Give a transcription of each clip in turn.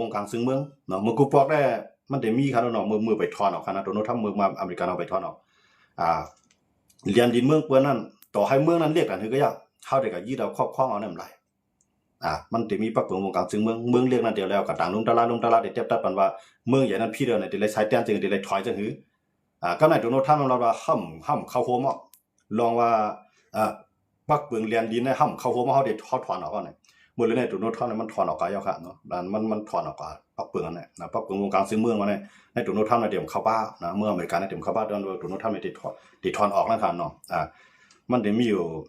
วงการซึ่งเมืองเนาะมือกูปอกได้มันได้มีครับเนาะมือไปถอนออกครับนะโดนทำมือมาอเมริกันเอาไปถอนออกเรียนดินเมืองเปิ้นนั่นต่อให้เมืองนั้นเรียกกันคือก็ยากเฮาได้ก็ยีดเอาครอบครองเอานำไหลมันจะมีปักเปิงวงการซึ่งเมืองเรียกนั่นเดียวแล้วก็ต่างลงตลาดได้เทียบตัดปันว่าเมืองใหญ่นั้นพี่เดียวเนี่ยได้เลยใช้แต้มจึงได้เลยถอยจังหือก็ในโดนทำเราว่าห่ำเข้าโฮมลองว่าปักเปิงเรียนดินในห่ำเข้าโฮมเฮาได้ถอนออกเนี่ยมื้อเลยเนี่ยโดนทำมันถอนออกกายครับเนาะมันถอนออกกาปักเปิงนั่นแหละนะปักเปิงวงการซึ่งเมืองมาเนี่ยในโดนทำในเดี๋ยวเข้าบ้านะเมื่ออเมริกันในเดี๋ยวเข้าบ้าโดนทำในติดถอนออกนะครับเนาะมันได้มีอยู่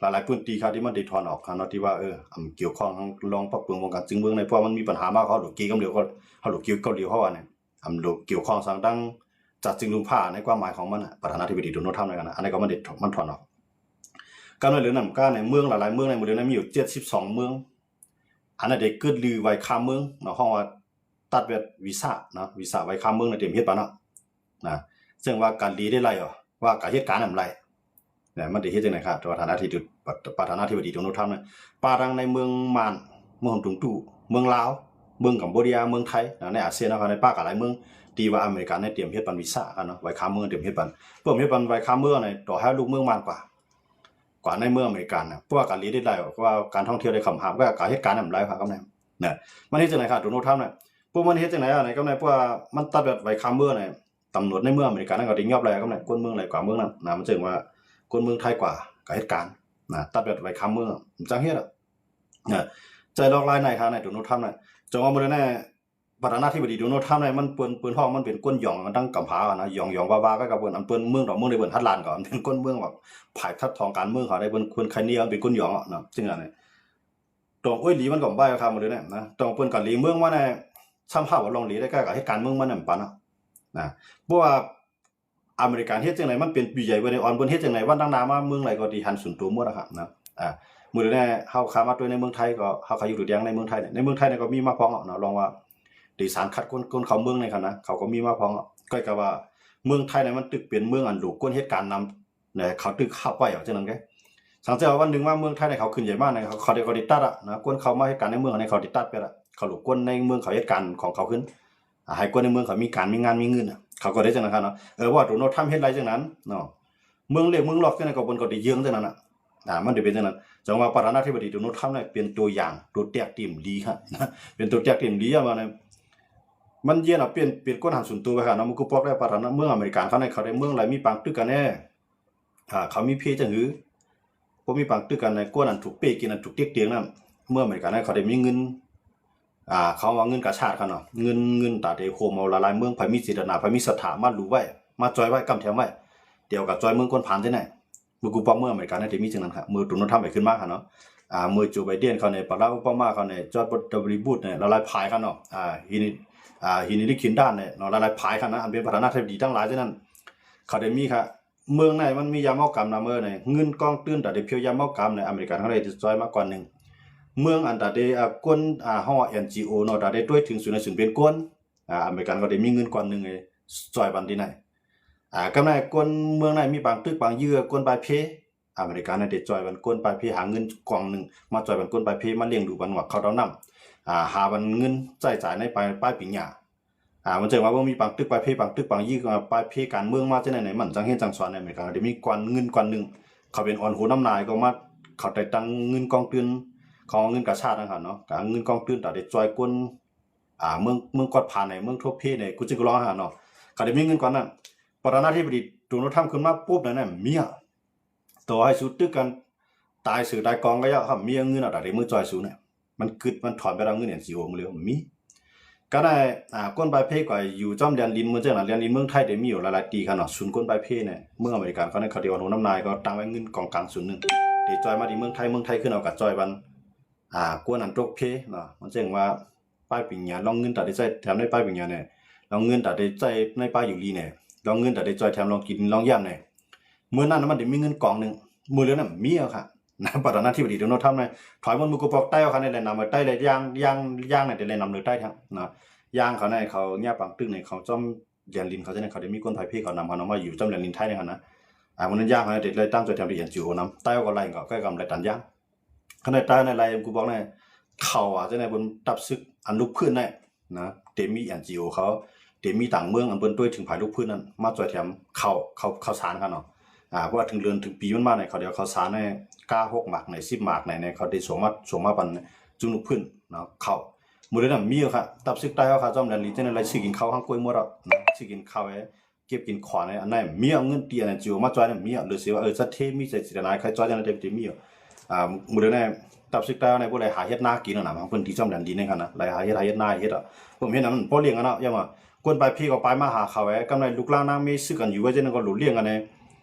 หลายพื้นที่ครับที่มันได้ถอนออกครับเนาะที่ว่าเกี่ยวข้องลองปักเปิงวงการซึ่งเมืองในเพราะมันมีปัญหามากเขาหลุดกี้กำเดียวก็เขาหลุดกี้เกาหลีเขาว่าเนี่ยหลุดเกี่ยวข้องสังดังจัดจึงลุงผ้าในความหมายของมันประธานาธิบดีโดนัลด์ทรัมป์ในกันนะอันนี้ก็มันถอนออกการในเรื่องนั้นก็ในเมืองหลายๆเมืองในหมู่เดียวนั้นมีอยู่72เมืองอันนั้นเด็กเกิดลือไว้ข้ามเมืองเนาะห้องว่าตัดเวทวีซ่านะวีซ่าไว้ข้ามเมืองในเตรียมเฮ็ดปะเนาะนะซึ่งว่าการลีได้ไรว่าการเหตุการณ์อะไรเนี่ยมันได้เฮ็ดจังได๋ครับประธานาธิบดีโดนัลด์ทรัมป์เนี่ยปารังในเมืองมานเมืองตุงตู่เมืองลาวเมืองกัมพูชาเมืองไทยในอาเซียนนะครับในภาคหลายเมืองที่ว่าอเมริกันในเตรียมเฮ็ดปันวีซ่ากันเนาะไว้ข้ามเมืองเตรียมเฮ็ดปันเพิ่มเฮ็ดปันไว้ข้ามเมืองในต่อให้ลูกเมืองมากกว่าในเมืองอเมริกันนะเพราะว่าการลีได้ไรว่าการท่องเที่ยวได้คำหามก็การเหตุการณ์อะไรครับเนี่ยมันเฮ็ดจังได๋ครับโดนัลด์ทรัมป์เนี่ยพวกมันเฮ็ดจังได๋อะไรก็ในเพราะว่ามันตัดแบบไว้ข้ามเมืองเนี่ยตำรวจในเมืองอเมริกันนั่นก็ได้ยอบอะไรก็ในคนเมืองหลายกว่าเมืองนั้นนะมันจึงว่าคนเมืองไทยกว่ากับเหตุการณ์ตัดแบบไว้ข้ามเมืองจังเฮ็ดใจลอกลายในครับในโดนัลด์ทรัมป์เนี่ยจังว่ามื้อนั้นประธานาธิบดีโดนัลด์ทรัมป์เนี่ยมันปืนห้องมันเป็นก้นหย่องมันตั้งกำผานะหย่องว่าก็กับเปิ้นอันเปิ้นเมืองดอกเมืองได้เปิ้นทัดลานก่อนเป็นก้นเมืองแบบผายทัดทองการเมืองเขาได้เปิ้นคนใครเนี่ยเป็นก้นหย่องเนาะซึ่งอันนี้ตรงหลีมันก็บ่ครับมื้อนั้นนะตรงเปิ้นก็หลีเมืองว่าในซ้ำภาพว่าลองหลีได้ก็กับเหตุการณ์เมืองมันนั่นปานนะเพราะว่าอเมริกันเฮ็ดจังได๋มันเป็นปีใหญ่ไว้ในออนเปิ้นเฮ็ดจังได๋วันดังๆมาเมืองไหนก็ดีหันสุนตัวหมดนะครับนะมื้อนี้เฮาค้ามาด้วยในเมืองไทยก็เฮาก็อยู่ตัวอย่างในเมืองไทยในเมืองไทยเนี่ยก็มีมาพองเนาะลองว่าดีสารคัดคนเขาเมืองในคั่นนะเขาก็มีมาพองก็กับว่าเมืองไทยเนี่ยมันตึกเป็นเมืองอันลูกคนเหตุการณ์นำเนี่ยเขาตึกเข้าไปจังนั้นแกสังเกตว่าวันนึงว่าเมืองไทยเนี่ยเขาขึ้นใหญ่มากนะเขาได้ตัดนะคนเขามาเหตุการณ์ในเมืองในเขาได้ตัดไปละเขาลูกคนในเมืองเขาเหตุการณ์ของเขาขึ้นให้คนในเมืองเขามีการมีงานมีเงินเขาก็ได้จังนั้นครับเนาะว่าโดนัลด์ทรัมป์เฮ็ดไรจังนั้นเนาะเมืองเล็กเมืองล็อกจังนั้นก็บนก็ได้เยื้องจังนั้นมันได้เป็นจังนั้นจังว่าประธานาธิบดีโดนัลด์ทรัมป์เนี่ยเป็นตัวอย่างตัวแตกติ่มดีครับเป็นตัวแตกติ่มดีว่าเนี่ยมันเย็นเปลี่ยนก้นหันส่วนตัวไปครับเนาะมันก็บอกได้ประธานาเมืองอเมริกันเขาในเขาได้เมืองหลายมีปังตึกกันแน่เขามีเพจังหือบ่มีปังตึกกันในก้นอันถูกเป้กินอันถูกเตียงนั่นเมื่ออเมริกันเขาได้มีเงินเขาว่าเงินกระชาติครับเนาะเงินตาได้โฮมเอาหลายๆเมืองไผมีเจตนาไผมีศรัทธามารู้ไว้มาจอยไว้กำแถมไว้เดี๋ยวกับจอยเมืองคนผ่านที่ไหนมือกูปอกเมื่ออเมริกันได้มีจังนั้นครับมือตุนทำไปขึ้นมากครับเนาะมือโจไบเดนเขาในปาราโอบามาเขาในจอร์จ W. บุชเนี่ยหลายๆพายครับเนาะฮินิลิคินด้านเนี่ยเนาะหลายๆพายครับนะอันเป็นประธานาธิบดีทั้งหลายฉะนั้นเขาได้มีครับเมืองไหนมันมียามเมากรรมนะเมื่อไหนเงินกองตื้นแต่ได้เพียวยามเมากรรมในอเมริกันเขาได้จอยมากกว่านึงเมืองอันแต่ได้ก้นห้อ NGO เนาะแต่ได้ด้วยถึงศูนย์เป็นก้นอเมริกันก็ได้มีเงินกว่านึงเลยจอยบันที่ไหนกำไรก้นเมืองไหนมีบางตึกบางเยื่อก้นปลายเพอเมริกันได้จอยบันก้นปลายเพหาเงินกองนึงมาจอยบันก้นปลายเพมาเลี้ยงดูบันว่าเขานำหาบันเงินจ่ายในปลายปิญญามันจึงว่าบ่มีบางตึกปลายเพบางตึกบางยี่ปลายเพการเมืองมาจังไหนมันจังเฮ็ดจังสอนในอเมริกาได้มีกวนเงินกวนนึงเขาเป็นอ่อนหูน้ำนายก็มาเขาได้ตั้งเงินกองทุนของเงินกระชาตินะครับเนาะการเงินกองทุนแต่ได้จอยก้นเมืองกอดผ่านในเมืองทั่วเพในกูจึงร้องหาเนาะเขาได้มีเงินก่อนนั้นประธานาธิบดีโดนัลด์ทรัมป์ขึ้นมาปุ๊บนั่นน่ะมีต่อให้สุดตึกกันตายสื่อตายกองก็ยะครับมีเงินอะไรมือจอยสูเนี่ยมันกึดมันถอนไปเอาเงินเนี่ยสิโอมื้อเลยมีก็ได้ก้นปลายเพก็อยู่จ้อมเรียนลินเมืองจังนั้นเรียนลินเมืองไทยได้มีอยู่หลายๆตีครับเนาะศูนย์ก้นปลายเพเนี่ยเมืองอเมริกันเขาในเขาเดียวน้ำนายก็ตั้งไว้เงินกองกลางศูนย์นึงเดี๋ยวจอยมาที่เมืองไทยขึ้นเอากับจอยบันกวนอันตกเพเนาะมันจึงว่าป้ายปิญญาลองเงินตัดได้ใจแถมในป้ายปิญญาเนี่ยลองเงินตัดได้ใจในป้ายอยู่ลีเนี่ยลองเงินตัดได้จอยแถมลองกินลองย่ำเนี่ยเมื่อนั้นมันได้มีเงินกองนึงมื้อแล้วน่ะมีเอาค่ะนะประธานาธิบดีโดนัลด์ทรัมป์เนี่ยถอยมันมือกูปอกใต้เอาค่ะในแลนนำมาใต้เลยย่างเนี่ยได้แลนนำเลยใต้ทั้งนะย่างเขาในเขาแง่ปังตึกในเขาจ้อมเรียนลินเขาจะในเขาได้มีก้นไผ่เพเขานำเขามาอยู่จ้อมเรียนลินไทยในเขานะวันนั้นย่างเขาได้เลยตั้งใจทำเรียนจิ๋วนำใต้ก็ไล่ก็ใกล้กับไรตันย่างขณะใต้ในไรกูบอกในเขาจะในบนตับซึกอันลุกขึ้นใน นะเดมี NGO เขาเดมีต่างเมืองอันเปิ้นด้วยถึงภายลูกพื้นนั้นมาจ่อยแถมเข้าสารกันเนาะเพราะว่าถึงเดือนถึงปีมันมาเนี่ยเขาเดี๋ยวเขาสารใน9-6หมากใน10หมากในเขาได้ส่งมาปันจุลูกพื้นเนาะเข้ามื้อนั้นมีอยู่ค่ะตับซึกใต้เขาค่ะจอมแดนลีเจนอะไรสิกินข้าวข้างกล้วยหมดอ่ะนะสิกินข้าวไอ้เก็บกินขวานอันนั้นมีเอาเงินเตียนจิวมาจ่อยนั้นมีหรือสิว่าจะเทมีใจสิได้ใครจ่อยนั้นได้มีมื้อนั้นตับซึกใต้ในพวกอะไรหาเฮ็ดนากินน่ะเพิ่นที่จอมแดนดีนี่คั่นน่ะหลายหาเฮ็ดนาเฮ็ดอ่ะผมเห็นนั้นบ่เลี้ยงกันเนาะย่าว่าคนไปพี่ก็ไปมาหาเขาไว้กำไรลูกหลานนางมีซื้อกันอยู่ไว้จังนั้นก็หลุเลี้ยงกั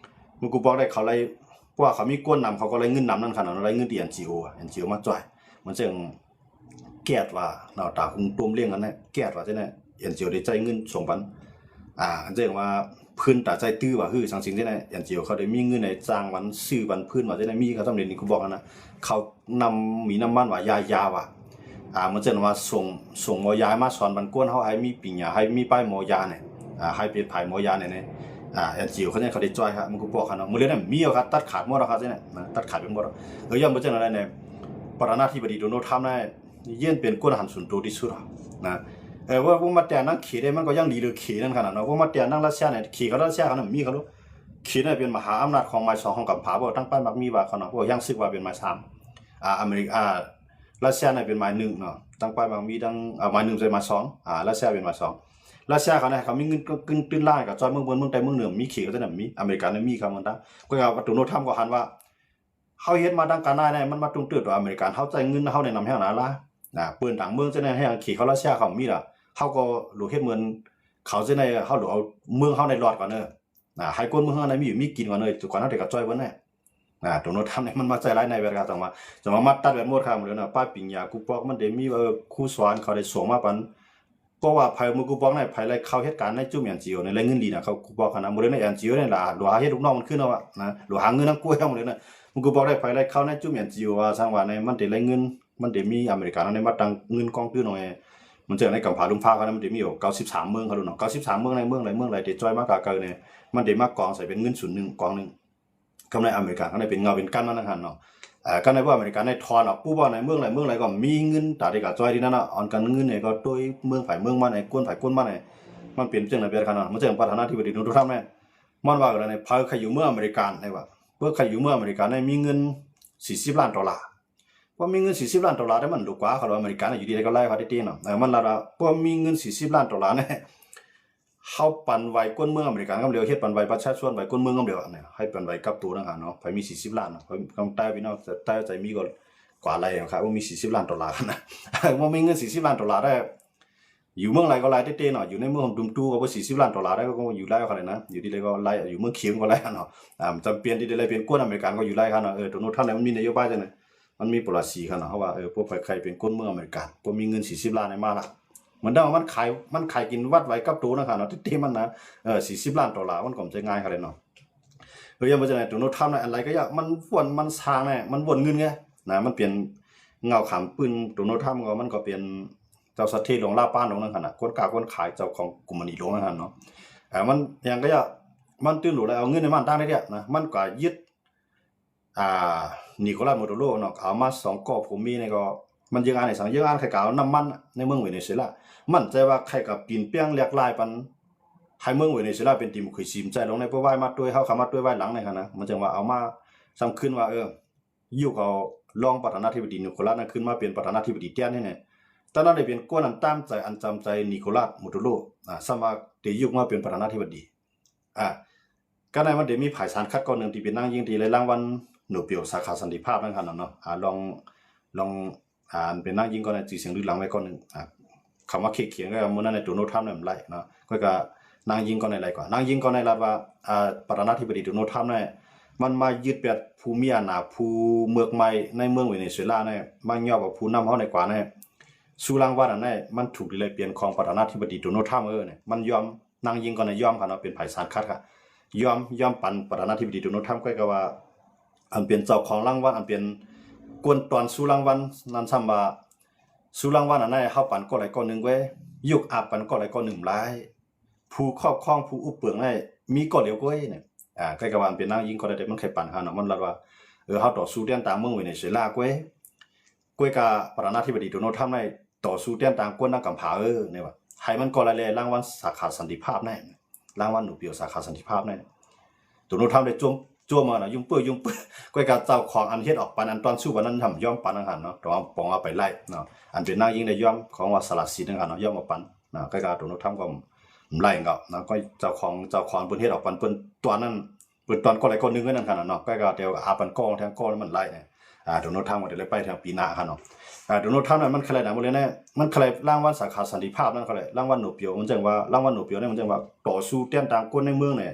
นมึงกูบอกได้เขาเลยเพราะว่าเขามีก้นนำเขาก็เลยเงินนำนั่นขนาดอะไรเงินที่ NGO อ่ะ NGO มาจ่อยมันจึงแก้ว่าเนาะตาคงต้มเลี้ยงกันนะแก้ว่าจังนั้น NGO ได้ใจเงินส่งปันจังว่าพื้นตาใจตื้อว่าคือสังสิ่งจังนั้น NGO เขาได้มีเงินในจ้างวันซื้อวันพื้นว่าจังนั้นมีเขาทำเรียนนี่กูบอกกันนะเขานำมีน้ำมันว่ายาว่ามันจึงว่าส่งหมอยามาสอนบันก้นเฮาให้มีปิญญาให้มีป้ายหมอยาเนี่ยให้เป็นภายหมอยาเนี่ยNGO เขาเนี่ยเขาได้จ่อยครับมันก็บอกกันเนาะมื้อนั้นมีครับตัดขาดหมดแล้วครับเนี่ยตัดขาดไปหมดย่อมบ่จังอะไรเนี่ยประธานาธิบดีโดนัลด์ทรัมป์เนี่ยยื่นเป็นกวนหันส่วนตัวที่สุดนะว่าพวกมาแต่นั่งขี่ได้มันก็ยังดีหรือขี่นั่นขนาดเนาะพวกมาแต่นั่งรัสเซียเนี่ยขี่เขารัสเซียเขาเนี่ยมีเขารู้ขี่เนี่ยเป็นมหาอำนาจของไม้2ของกัมพูชาบ่ตั้งป้ายมักมีว่าเขาเนาะพวกยังซึกว่าเป็นไม้3อเมริการัสเซียเนี่ยเป็นไม้1เนาะตั้งป้ายมักมีตั้งไม้1ใส่ไม้2รัสเซียเป็นไม้2รัสเซียเขาเนี่ยเขามีเงินกึ่งตื้นล่างกับจอยเมืองบนเมืองใต้เมืองเหนือมีขี่ก็จะน่ะมีอเมริกันเนี่ยมีครับมันตั้งก็ว่าโดนัลด์ทรัมป์ก็หันว่าเฮาเฮ็ดมาดังการได้เนี่ยมันมาตรงตื้อตัวอเมริกันเฮาจ่ายเงินเฮาแนะนำให้นะล่ะปืนต่างเมืองจะได้ให้ขี่เขารัสเซียเขามีล่ะเฮาก็หลูเฮ็ดเหมือนเขาจะได้เฮาหลูเอาเมืองเฮาในรอดก่อนเด้อให้คนเมืองเฮาในมีอยู่มีกินก่อนเด้อก่อนเฮาได้กับจอยเบิ่นแน่โดนัลด์ทรัมป์เนี่ยมันมาใจร้ายในเวลาจังว่าจะมาตัดแบบหมดครับเลยนะป้ายปิญญากูปอกมันได้มีครูสอนเขาได้ส่งมาปันเพราะว่าภายมือกูบอกในภายไรเข้าเหตุการณ์ในจุ่มอย่างจิ๋วในไรเงินดีนะเขากูบอกขนาดมือในอย่างจิ๋วเนี่ยล่ะหลัวหาเฮ็ดลูกน้องมันขึ้นเอาอะนะหลัวหาเงินทั้งกล้วยทั้งหมดเลยนะมึงกูบอกได้ภายไรเข้าในจุ่มอย่างจิ๋วว่าสร้างว่าในมันได้ไรเงินมันได้มีอเมริกันในมาตังเงินกองตื้อหน่อยมันเจอในกัมพูชาลุงพาเขานะมันได้มีอยู่93เมืองเขาดูเนาะ93เมืองในเมืองไรได้จอยมากกว่าเนี่ยมันได้มากกองใส่เป็นเงิน1กองนึงกำไรอเมริกันเขาได้เป็นเงาเป็นกั้นนั่นนะฮะเนาะก็ในว่าอเมริกันในทอนออกผู้บ่ในเมืองไรก็มีเงินตาได้กับจอยที่นั่นน่ะออนกันเงินเนี่ยก็โดยเมืองฝ่ายเมืองมาในกวนฝ่ายกวนมาในมันเปลี่ยนจังได๋เปลี่ยนขนาดมันจังประธานาธิบดีโดนัลด์ทรัมป์เนี่ยมันว่าอะไรในพาใครอยู่เมืองอเมริกันได้ว่าเพื่อใครอยู่เมืองอเมริกันเนี่ยมีเงิน$40 ล้านว่ามีเงิน$40 ล้านได้มันดูกว่าเขาอเมริกันอยู่ดีๆก็ไล่เขาได้ตีเนาะมันล่ะว่ามีเงิน$40 ล้านเนี่ยเฮาปันไว้ก้นเมืองอเมริกันกำเดียวเฮ็ดปันไว้ประชาชนไว้ก้นเมืองกำเดียวเนี่ยให้ปันไว้กับตัวนั่นหั่นเนาะไผมี$40 ล้านเพิ่นกำใต้พี่น้องใต้ใจมีก็กว่าไรครับว่ามี$40 ล้านนะว่ามีเงิน$40 ล้านได้อยู่เมืองไรก็ไล่เต้ๆเนาะอยู่ในเมืองดุมตู้ก็บ่$40 ล้านได้ก็อยู่ไล่เขาเลยนะอยู่ที่ใดก็ไล่อยู่เมืองเขียงก็ไล่เนาะจำเป็นที่ใดเป็นก้นอเมริกันก็อยู่ไล่เขาเนาะโดนัลด์ทรัมป์เนี่ยมันมีนโยบายจังได๋มันมี policy เขาเนาะว่าพวกใครเป็นก้นเมืองอเมริกันบ่มีเงิน$40 ล้านมาละเหมือนเดิมมันขายกินวัดไว้กับตัวนะครับเนาะที่มันนะ$40 ล้านมันก็จะง่ายขนาดเนาะยังบ่จังได๋โดนัลด์ทรัมป์น่ะอะไรก็อย่ามันสร้างเนี่ยมันวนเงินไงนะมันเปลี่ยนเงาขามปืนโดนัลด์ทรัมป์ก็มันก็เปลี่ยนเจ้าสัตย์ที่ลงลาป้านลงนั่นหั่นน่ะคนกล้าคนขายเจ้าของกลุ่มมันนี่ลงนั่นหั่นเนาะมันยังก็อย่ามันตื่นรู้แล้วเอาเงินในมันตั้งได้เนี่ยนะมันก็ยึดนิโคลัส มาดูโรเนาะเอามา2กอบผมมีนี่ก็มันยังอ่านให้สังยังอ่านใครกล่าวน้ำมันในเมืองเวเนซุเอลามั่นใจว่าใครกับปีนเปี้ยงแหลกลายปันให้เมืองเวเนซุเอลาเป็นดิโมคราซีใจลงในเพราะว่ามาด้วยเฮาเข้ามาด้วยไว้หลังในคั่นนะมันจังว่าเอามาซ้ำขึ้นว่าอยู่เขารองประธานาธิบดีนิโคลัสนั้นขึ้นมาเป็นประธานาธิบดีแทนนี่เนี่ยตอนนั้นได้เป็นก้นอันตามใจอันจำใจนิโคลัส มาดูโรสมัครได้ยุคมาเป็นประธานาธิบดีก็ได้มันได้มีภายสารคัดก้อนนึงที่เป็นนางยิ่งที่เลยรางวัลโนเบลสาขาสันติภาพนั่นคั่นเนาะลองเป็นนางยิ่งก่อนในจีเสียงลึกหลังไว้ก่อนนึงคำว่าเขียนก็มื้อนั้นในโดนัลด์ทรัมป์เนี่ยมันไล่เนาะก็นางยิงก่อนในไรก่อนนางยิงก่อนในรัฐว่าประธานาธิบดีโดนัลด์ทรัมป์เนี่ยมันมายึดแบบภูมิอำนาจภูเมืองใหม่ในเมืองเวเนซุเอลาเนี่ยมันย่อว่าผู้นำเฮาในกว่าเนี่ยสุรางวัลอันนั้นมันถูกเลยเปลี่ยนของประธานาธิบดีโดนัลด์ทรัมป์เนี่ยมันยอมนางยิงก่อนในยอมคั่นเนาะเป็นไผสารคัดค่ะยอมปันประธานาธิบดีโดนัลด์ทรัมป์ก็ว่าอันเป็นเจ้าของรางวัลอันเป็นกวนตอนสุรางวัลนั้นซ้ำว่าสุรางวัลอันนั้นเฮาปันก็หลายก้อนนึงไว้ยุกอาปันก็หลายก้อนนึงหลายผู้ครอบครองผู้อุปเปลืองได้มีก็เหลียวก้อยเนี่ยก็ว่าเป็นนางยิงก็ได้มันเคยปันคั่นเนาะมันรัดว่าเฮาต่อสู้เรื่องตามเมืองเวเนซุเอลาก้อยกับประธานาธิบดีโดนัลด์ทรัมป์ได้ ต่อสู้เตี้ยนต่างกวนนักกำผาเนี่ยว่าให้มันก็ละเลยรางวัลสาขาสันติภาพแน่รางวัลหนูเปียวสาขาสันติภาพแน่ตัวโน้ทำได้จ้วมาน่ะยุ่งเปื้อก็การเจ้าของอันเฮ็ดออกปันอันตอนสู้วันนั้นทำย่อมปันหันเนาะตัวปองเอาไปไล่เนาะอันเป็นนางยิงได้ย่อมของว่าสลัดสีนั่นหันเนาะย่อมมาปันนะก็การตัวโน้ทำก็ไล่เงานะก็เจ้าของเปิ้นเฮ็ดออกปันเปิ้นตัวนั้นเปิ้นตอนก็หลายคนนึงนั่นหันเนาะก็การเดียวอาปันกองแทงกองมันไล่เนี่ยตัวโน้ทำก็ได้ไปทางปีหน้าหันเนาะตัวโน้ทำนั้นมันคืออะไรนะบ่เลยแน่มันคืออะไรรางวัลสาขาสันติภาพนั่นคืออะไรรางวัลหนูเปียวมันจังว่ารางวัลหนูเปียวเนี่ยมันจังว่าต่อสู้เตี้ยนต่างคนในเมืองเนี่ย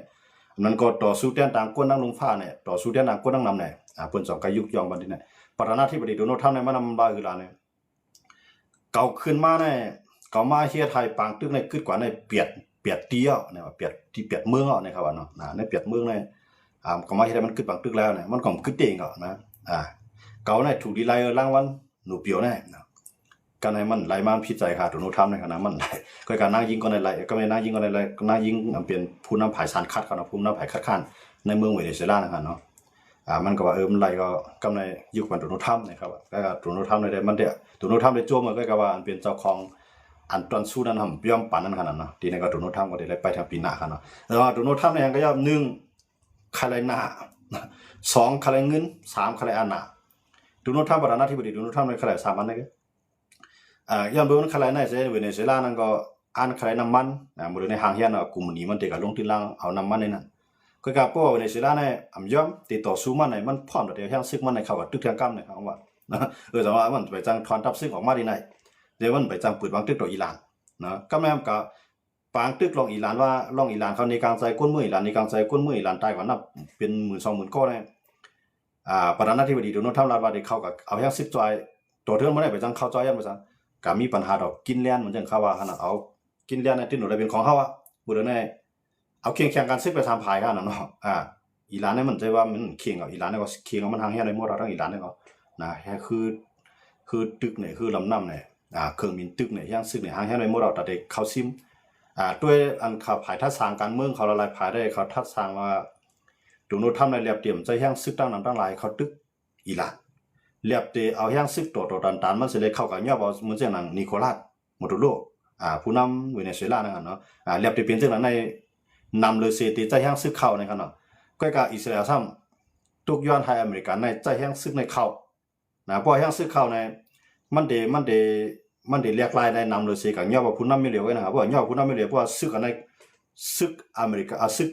นั่นก็ต่อสู้เตี้ยนต่างคนนั่งลงฟ้าเนี่ยต่อสู้เตี้ยนต่างคนนั่งนำเนี่ยเปิ้นสองก็ยุกยองบัดนี้เนี่ยประธานาธิบดีโดนัลด์ทรัมป์เนี่ยมันนำบาคือลาเนี่ยเก่าขึ้นมาเนี่ยเก่ามาเฮียไทยปางตึกในขึ้นกว่าในเปียดเตี้ยเนี่ยว่าเปียดที่เปียดเมืองอ่ะเนี่ยครับว่าเนาะในเปียดเมืองเนี่ยก็มาเฮียมันขึ้นปางตึกแล้วเนี่ยมันก็ขึ้นเองอ่ะนะเก่าเนี่ยถูกดีไล่รางวัลหนูเปียวเนี่ยกันให้มันไหลมาพิจัยค่ะโดนัลด์ทรัมป์ในขณะมันไหลก็การนั่งยิงก็ในไหลก็ไม่นั่งยิงก็ในไหลนั่งยิงเป็นผู้นำฝ่ายสารคัดเขาเนาะผู้นำฝ่ายคัดค้านในเมืองเวเนซุเอลานะครับเนาะมันก็ว่ามันไหลก็กำในยุควันโดนัลด์ทรัมป์นะครับก็โดนัลด์ทรัมป์ได้มันเดียโดนัลด์ทรัมป์ได้โจมมันก็ว่าอันเป็นเจ้าของอันตอนสู้นั้นทำย่อมปั่นนั่นขนาดเนาะทีนี้ก็โดนัลด์ทรัมป์ก็ได้ไปทางปีหน้าครับเนาะแล้วโดนัลด์ทรัมป์เนี่ยก็ย่อม1คาไรหน้า2คาไรเงิน3คาไรอันหน้าโดนัลด์ทรัมป์ประธานาธิบดีโดนัลด์ทรัมป์ในคาไร3อันนี่ย้อนไปมันคลายในเวเนซุเอลานั่นก็อันคลายน้ำมันมื้อในห้างเฮียนกลุ่มนี้มันเตก็ลงที่ล่างเอาน้ำมันในนั้นก็กะป้อเวเนซุเอลาเนี่ยย้อมติดต่อสู้มันในมันพร้อมแต่แห่งซึกมันในเข้ากับตึกทางกำเนี่ยครับว่าแต่ว่ามันไปจังทอนทับซึกออกมาได้ไหนเดี๋ยวมันไปจังปืนวางตึกต่ออิหร่านนะก็แม่นก็ปางตึกลองอิหร่านว่าลองอิหร่านเขาในกลางใจก้นมืออิหร่านในกลางใจก้นมืออิหร่านตายกว่านับเป็น10,000-20,000ก้อนเนี่ยประธานาธิบดีโดนัลด์ทรัมป์ว่าได้เข้ากับเอาแห่งซึกจอยตัวเทือนบ่ได้ไปจังเข้าจอยยันบ่ซังก็มีปัญหาดอกกินเลี้ยนเหมือนจังเขาว่าขนาดเอากินเลี้ยนในที่หนูได้เป็นของเขาอ่ะบ่ได้แน่เอาเคียงกันซึกไปทำภายกันน่ะเนาะอิหร่านเนี่ยมันใจว่ามันเคียงกับอิหร่านเนี่ยก็เคียงกับมันทางเฮียในหมดเราทั้งอิหร่านเนี่ยก็นะแค่คือตึกเนี่ยคือลำน้ำเนี่ยเครื่องบินตึกเนี่ยย่างซึกเนี่ยทางเฮียในหมดเราแต่เด็กเขาซิมด้วยอันขับภายทัศสร้างการเมืองเขาละลายภายได้เขาทัศสร้างว่าโดนัลด์ทรัมป์ในเรียบเตรียมใจย่างซึกตั้งนำตั้งหลายเขาตึกอิหร่านเรียบเตเอาแห่งซึกตัวตันมันสิเลยเข้ากับยอบ่เหมือนจังนั้นนิโคลัสโมดูโรผู้นำเวเนซุเอลานั่นกันเนาะเรียบเตเป็นจังนั้นในนำเลยเสติใจแห่งซึกเข้าในกันเนาะก็กับอิสราเอลซ้ำทุกย้อนไทยอเมริกันในใจแห่งซึกในเข้าเพราะแห่งซึกเข้าในมันเดเรียกลายในนำเลยเสกับยอบ่ผู้นำไม่เหลียวไว้นะครับเพราะยอผู้นำไม่เหลียวเพราะซึกกันในซึกอเมริกาซึก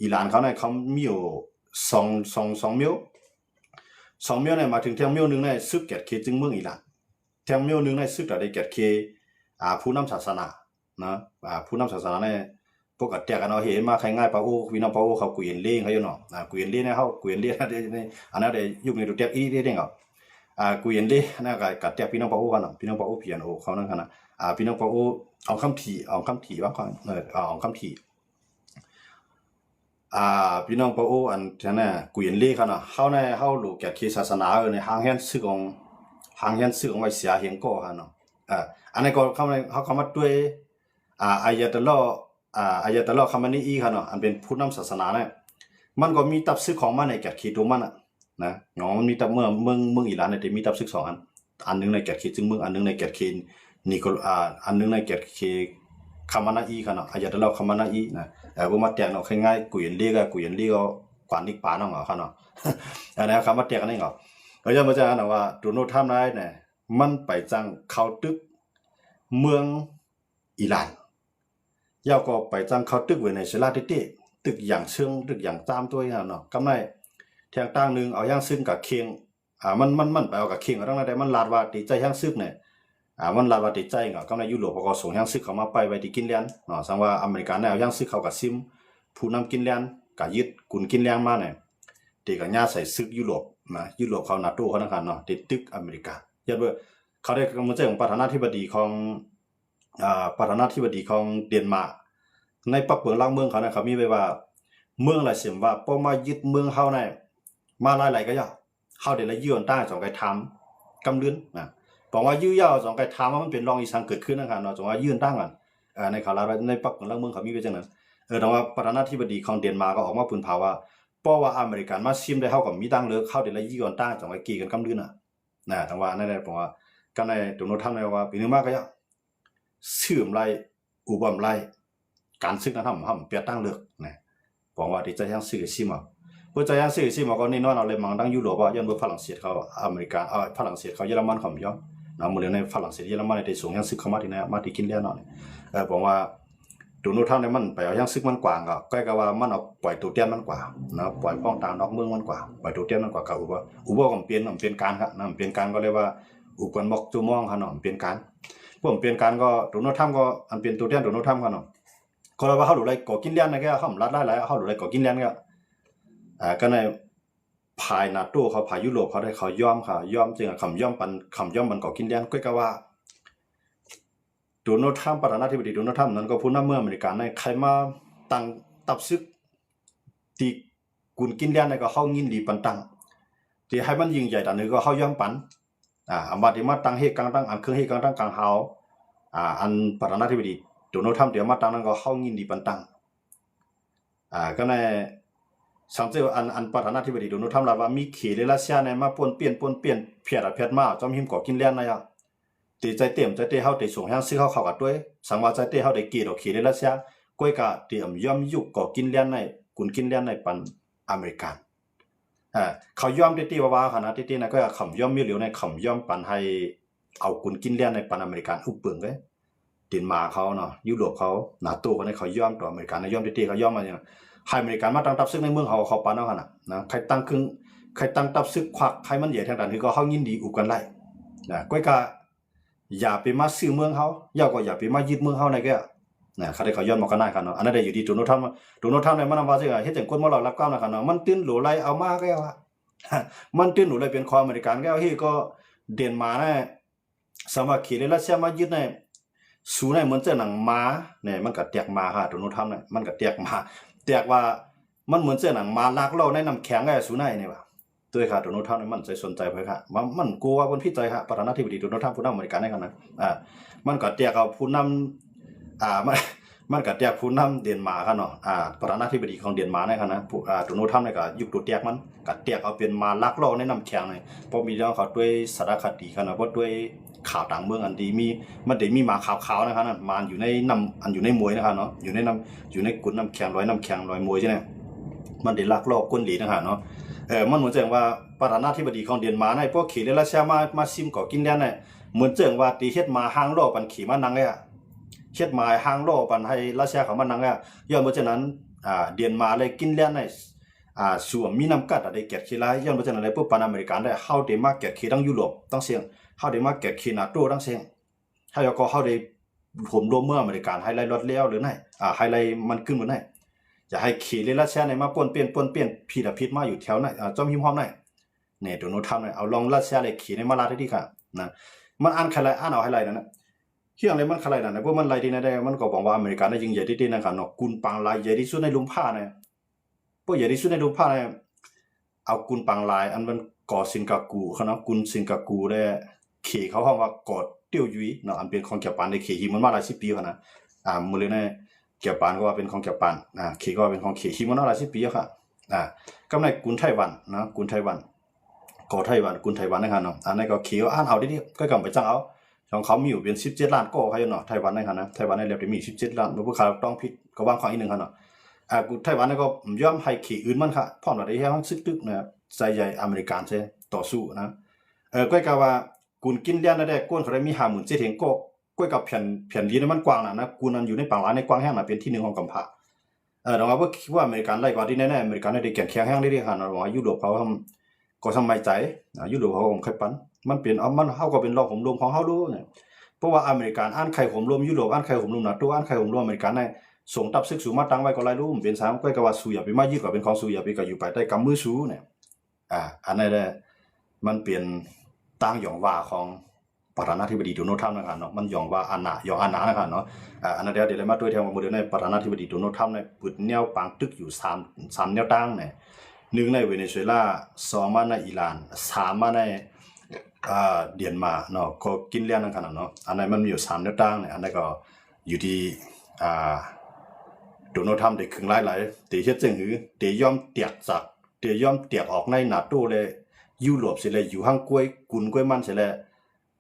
อิหร่านเขาในเขามีอยู่2มิล2มิลเนี่ยมาถึงแถวมิลนึงในซึกเกียรติเคจึงเมืองอิหร่านแถวมิลนึงในซึกได้เกียรติเคผู้นำศาสนานะผู้นำศาสนาในปกติกันเอาเห็นมาใครง่ายปะโอ้พี่น้องปะโอ้เขากุยเลี้ยงเขาอยู่เนาะกุยเลี้ยงเนี่ยเขากุยเลี้ยงในอันนั้นได้ยุคนี้ตัวเตียอีได้เนาะกุยเลี้ยงนั่นก็กัดเตียพี่น้องปะโอ้กันเนาะพี่น้องปะโอ้เพียนโอ้เขานั่นกันนะพี่น้องปะโอ้เอาคำถี่ว่าก่อนเอาคำถี่พี่น้องปะโออันนั้นน่ะกุยนเล่เขาน่ะเฮาในเฮาลูกแก่ศาสนาในหางเฮียนซึกของไว้เสียเฮียงก็ฮะเนาะอันนี้ก็เขามาด้วยอายะตะลอคามานีอีค่ะเนาะอันเป็นผู้นำศาสนาเนี่ยมันก็มีตับซึกของมันในแก่ขีตัวมันน่ะนะเนาะมันมีตับเมืองอิหร่านเนี่ยมีตับซึก2อันนึงในแก่ขีจึงเมืองอันนึงในแก่ขีนิโคลอันนึงในแก่ขีคามานาอีค่ะเนาะอายะตะลอคามานาอีนะบ่มาแตกเนาะง่ายๆกุยนเลีก็กว่านิกปาเนาะค่ะเนาะอันนั้นคำว่าแตกกันนี่ก็ก็จะมาจากนะว่าโดนัลด์ทรัมป์ได้เนี่ยมันไปจังเข้าตึกเมืองอิหร่านยาวก็ไปจังเข้าตึกเวเนซุเอลาติตึกอย่างเชิงตึกอย่างตามตัวเนาะกำไรแทงต่างนึงเอาย่างซึ่งกับเคียงมันไปเอากับเคียงตั้งแต่มันลาดว่าติใจย่างซึกเนี่ยมันลาดว่าติใจก็กำไรยุโรปก็ส่งย่างซึกเข้ามาไปไว้ที่กินแลนด์เนาะสังว่าอเมริกันเนี่ยเอาย่างซึกเข้ากับซิมผู้นำกินแลนด์ก็ยึดกุนกินแลนด์มาเนี่ยติก็ย่าใส่ซึกยุโรปนะยุโรปเขานาโตเขานั่นกันเนาะติดตึกอเมริกายัดว่าเขาได้กำลังใจของประธานาธิบดีของเดนมาร์กในปักเปิงล่างเมืองเขานะเขามีไว้ว่าเมืองหลายเสียมว่าพอมายึดเมืองเฮาในมาหลายๆก็ย่อเฮาได้ละยื่นต้า2ไกทำกำเลือนนะบอกว่ายื้อยาว2ไกทำมันเป็นรองอีสังเกิดขึ้นนะครับเนาะจังว่ายื่นตั้งกันในเขาลาในปักเปิงล่างเมืองเขามีไว้จังนั้นแต่ว่าประธานาธิบดีของเดนมาร์กก็ออกมาปืนเผาว่าเพราะว่าอเมริกันมาซิมได้เฮากับมีตั้งเลิกเข้าได้ละยื่นต้า2ไกกี่กันกำเลือนน่ะแต่ว่านั่นแหละผมว่า ก็ในโดนัลด์ทรัมป์เนี่ยว่าปีนึงมากก็ยังสื่อมไรอุบมไรการซึกนั้นทำเปลี่ยนตั้งเลือกนะบอกว่าที่จะยังสื่อซิมาเพื่อจะยังสื่อซิมาก็นี่นอนเอาเลยมังตั้งยุโรปว่ายันเบอร์ฝรั่งเศสเขาอเมริกาฝรั่งเศสเขาเยอรมันเขาย่อนะมือในฝรั่งเศสเยอรมันในส่งยังซึกเข้ามาที่ไหนมาที่กินเลี้ยนนอนบอกว่าโดนัลด์ทรัมป์เนี่ยมันไปเอายังซึกมันกว่าก็ใกล้กับว่ามันเอาปล่อยตัวเตี้ยนมันกว่านะปล่อยป้องตางนอกเมืองมันกว่าปล่อยตัวเตี้ยนมันกว่ากับอุบก็เปลี่ยนการครับนะเปลี่ยนการก็เรียกว่าอุปกรณ์บอกจูมองขนมเปลี่ยนการพวกเปลี่ยนการก็โดนัลด์ทรัมป์ก็อันเปลี่ยนตัวเตี้ยนโดนัลด์ทรัมป์ขนมก็เลยว่าเขาหลุดไรก่อกินเลี้ยนนะแกเขารัดได้หลายเขาหลุดไรก่อกินเลี้ยนก็ในภายนาโต้เขาภายยุโรปเขาได้เขาย่อมค่ะย่อมจริงคำย่อมมันก่อกินเลี้ยนก็กว่าโดนัลด์ทรัมป์ประธานาธิบดีโดนัลด์ทรัมป์นั้นก็ผู้นำเมืองอเมริกันในใครมาตั้งตับซึกที่กุนกินเลี้ยนในก็เข้ายินดีปันตั้งที่ให้มันยิ่งใหญ่แต่นึงก็เข้าย่อมปันอันบัดที่มาตั้งเหตุกลางตั้งอันเครื่องเหตุกลางตั้งกลางเฮาอันประธานาธิบดีโดนัลด์ทรัมป์เดี๋ยวมาตั้งนั้นก็เข้ายินดีปันตั้งก็ในสังเกตอันประธานาธิบดีโดนัลด์ทรัมป์ลาว่ามีเขตรัสเซียในมาปนเปลี่ยนเพียดมาจอมหิมก่อกินเลี้ยนในตีใจเต็มใจเตะเฮาได้ส่งแห่งซื้อเข้ากับด้วยสังว่าใจเตะเฮาได้เกลียดเขตรัสเซียก้อยกะเตรียมย่อมยุกก่อกินเลี้ยนในกุนกินเลี้ยนในปันอเมริกันเขาย่อมเตะว่าขนาดเตะนะก็คำย่อมมีเหลียวในคำย่อมปันให้เอากุนกินเลี้ยนในปันอเมริกันอุปเปิงเลยเดนมาร์กเขาเนาะยุโรปเขานาโต้ก็ในเขาย่อมต่ออเมริกันในย่อมเตะเขาย่อมมาอย่างให้อเมริกันมาตั้งทัพซึกในเมืองเขาปานเอาขนาดนะใครตั้งทัพซึกควักใครมันใหญ่ทางด้านที่ก็เขายินดีอุบกันไล่นะก้อยกะอย่าไปมาซื้อเมืองเขาย่าก็อย่าไปมายึดเมืองเขาในแกนะเขาได้เขาย้อนมากันได้กันเนาะอันนั้นได้อยู่ที่โดนัลด์ทรัมป์เนี่ยมันว่าสิเฮ็ดจังคนมาเรารับกรรมนะกันเนาะมันตื้นหลูไล่เอามาแกว่ามันตื้นหลูไล่เป็นความอเมริกันแกเฮ้ก็เดนมาร์กเนี่ยสมัครเขตรัสเซียมายึดในสูในเหมือนเจ้าหนังม้าเนี่ยมันก็แตกมาค่ะโดนัลด์ทรัมป์เนี่ยมันก็แตกว่ามันเหมือนเจ้าหนังม้าลากเล่าในน้ำแข็งไอ้สูในนี่ว่าด้วยค่ะโดนัลด์ทรัมป์มันใจสนใจเพิ่นค่ะมันกลัวว่ามันผิดใจค่ะประธานาธิบดีโดนัลด์ทรัมป์ผู้นำอเมริกันในกันนะมันก็แตกเอาผู้นำมันก็แตกผู้นำเดนมาร์กค่ะเนาะประธานาธิบดีของเดนมาร์กในกันนะโดนัลด์ทรัมป์เนี่ยก็ยุคตัวแตกมันก็แตกเอาเป็นมาลากเล่าในน้ำแข็งนี่เพราะมีเรื่องเขาด้วยสารคดีค่ะเนาะเพราะด้วยข่าวต่างเมืองอันดีมันได้มีหมาขาวๆนะครับนั่นมันอยู่ในน้ำอันอยู่ในมวยนะครับเนาะอยู่ในกุนน้ำแข็งลอยมวยใช่ไหมมันได้ลักลอบก้นหลีนะครับเนาะมันเหมือนเจังว่าประธานาธิบดีของเดนมาร์กในพวกขี่รัสเซียมาซิมก่อกินแล้วเนี่ยเหมือนเจังว่าตีเฮ็ดมาห้างโลปันขี่มานังเลยเฮ็ดมาห้างโลปันให้รัสเซียเขามานังเลยย้อนเพราะฉะนั้นเดนมาร์กเลยกินแล้วเนี่ยส่วนมีน้ำกัดได้เก็ดขี้ไรย้อนเพราะฉะนั้นเลยพวกปานอเมริกันได้เข้าได้มาเก็ดขี้ทั้งยุโรปทั้งเสียงเข้าได้มาเก็ดขี้นาโต้ทั้งเสียงให้ก็เข้าได้ผมรวมเมื่ออเมริกันให้ไล่รถเลี้ยวหรือไงให้ไล่มันขึ้นเหมือนไงอย่าให้ขี่รัสเซียในมาปนเปลี่ยนพิษมาอยู่แถวไหนจอมหิมห้อมไหนเนี่ยโดนัลด์ทรัมป์เนี่ยเอาลองรัสเซียเลยขี่ในมาลาที่ค่ะนะมันอ่านเอาให้ไรนั่นนะเรื่องอะไรมันอะไรนั่นนะพวกมันไรที่ไหนได้มันก็บอกว่าอเมริกันได้ยิงใหญ่ที่นะครับเนาะกุนปังลายใหญ่ที่สุดในลุมผ้าเนี่ยพวกใหญ่ที่สุดในลุมผ้าเนี่ยเอากุนปังลายอันมันก่อสิงคโปร์เขาเนาะกุนสิงคโปร์ได้ขี่เขาห้องว่ากอดเตี้ยวยุ้ยเนาะอันเป็นของเกี่ยวปันในขี่หิมันมาหลาย10 ปีค่ะนะมือเลยเนี่ยเกี่ยวปันก็ว่าเป็นของเกี่ยวปันขี่ก็เป็นของขี่หิมันมาหลาย10 ปีค่ะก็ในกุนไต้หวันนะกุนไต้หวันก่อไต้หวันกุนไต้หวันนะครับเนาะอันนี้ก็ขี่ก็อ่านเอาดิก็กำไปจังเอาของเขามีอยู่เป็น17 ล้านก็เขาอยู่เนาะไต้หวันนะครับนะไต้หวันในเรียบมี17 ล้านผู้ค้าต้องผิดก็วางของอีกนึงครับเนาะกุนไต้หวันนี่ก็ย่อมให้ขี่อื่นมันค่ะพร้อมได้ให้มันซึกตึกนะใจใหญ่อเมริกันใช่ต่อสู้นะก็กะว่ากุนกินเลี้ยนได้ก้นเขาได้มี57,000 เห็นก็ก้อยกับแผ่นดินมันกว้างนะกุนนั้นอยู่ในปังหลายในกว้างแห้งน่ะเป็นที่1ของกำพร้าเราว่าคิดว่าอเมริกันไล่กว่าที่แน่ๆอเมริกันได้แข็งแห้งได้ค่ะเนาะว่ายุโรปเขาก็สมัยใจยุโรปเขาค่อยปันมันเป็นมันเฮาก็เป็นรอบผมรวมของเฮาดูเนี่ยเพราะว่าอเมริกันอ่านไข่ผมรวมยุโรปอ่านไข่ผมรวมนาโตอ่านไข่ผมรวมอเมริกันได้ส่งตับซึกสู่มาตั้งไว้ก็หลายรู้เป็น3ก็ว่าสู้อย่าไปมายึดก็เป็นของสู้อย่าไปก็อยู่ภายใต้กำมือสู้เนี่ยอันนั้นแหละมันเปลี่ยนตั้งหยองว่าของประธานาธิบดีโดนัลด์ทรัมป์นะครับเนาะมันหยองว่าอานานะครับเนาะอันนั้นเดี๋ยวมาด้วยแถวมือในประธานาธิบดีโดนัลด์ทรัมป์เนี่ยปึดแนวปังตึกอยู่3แนวตั้งเนี่ย1ในเวเนซุเอลา2มาในอิหร่าน3มาในเดนมาร์กเนาะก็กินเลี้ยงนั่นขนาดเนาะอันนั้นมันมีอยู่3แนวตั้งเนี่ยอันนั้นก็อยู่ที่โดนัลด์ทรัมป์ได้ครึ่งหลายๆที่เฮ็ดจังหือที่ยอมเตียกออกในนาโต้เลยยุโรปสิเลยอยู่ห้างกล้วยกุนกล้วยมันสิเลย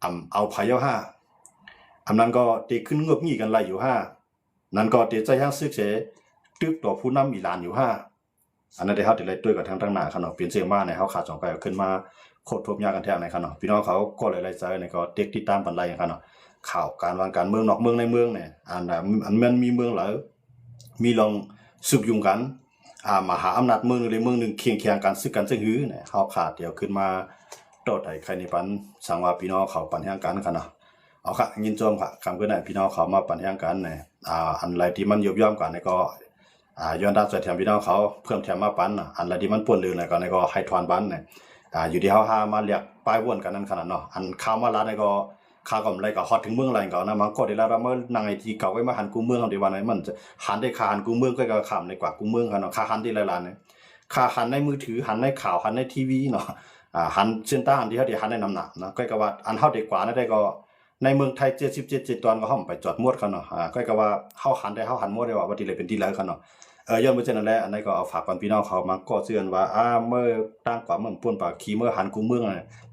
เอาพายห้านั้นก็เตขึ้นเงือบงี้กันไรอยู่ห้านั้นก็เตใจห้างซึกเสตึกต่อผู้นำอีหลานอยู่ห้าอันนั้นได้เฮาติเลยด้วยกับทางตั้งหน้าขนาดเปลี่ยนเสียงมาในเฮาขาด2ไปขึ้นมาโคตรทบยากกันแท้ในขนาดพี่น้องเขาก็หลายๆใจในก็เด็กติดตามปันไรอย่างขนาดข่าวการวางการเมืองนอกเมืองในเมืองเนี่ยอันมันมีเมืองหลายมีลองสืบยุงกันมหาอำนาจเมืองหรือเมืองนึงเคียงเคียงกันซึกกันซึ่งหือเนี่ยเฮาขาดเดี๋ยวขึ้นมาโตดไอ้ใครในปันสังว่าพี่น้องเขาปันแห่งกันขนาดเอาค่ะยินจมค่ะคำก็ได้พี่น้องเขามาปันแห่งกันเนี่ยอันไรที่มันยบย่อมกันในก็ย้อนดาวใส่แถมพี่น้องเขาเพิ่มแถมมาปันอันไรที่มันป่วนลือในก็ในก็ให้ทอนบันเนี่ยอยู่ที่เฮาหามาเรียกป้ายวนกันนั่นขนาดเนาะอันข้าวมาลาในก็ข้าวก็ไรก็ฮอดถึงเมืองอะไรก็นะมันก็ได้แล้วเมื่อนางไอทีเก่าไว้มาหันกูเมืองเฮาได้ว่าไหนมันจะหันได้คานกูเมืองก็ข้ามในกว่ากูเมืองกันเนาะค่าหันที่หลายๆเนี่ยค่าหันในมือถือหันในข่าวหันในทีวีเนาะหันเส้นตาหันที่เฮาได้หันในน้ำหนักนะก็ว่าอันเฮาได้กว่านะได้ก็ในเมืองไทย77ตอนก็เฮาไปจอดมวดกันเนาะก็ว่าเฮาหันได้เฮาหันมวดได้ว่าที่เลยเป็นที่แล้วกันเนาะย้อนไปเช่นนั้นแหละอันนี้ก็เอาฝากก่อนพี่น้องเขามาก็เตือนว่าเมื่อตั้งกว่าเมื่อป่วนปากขี้เมื่อหันกูเมือ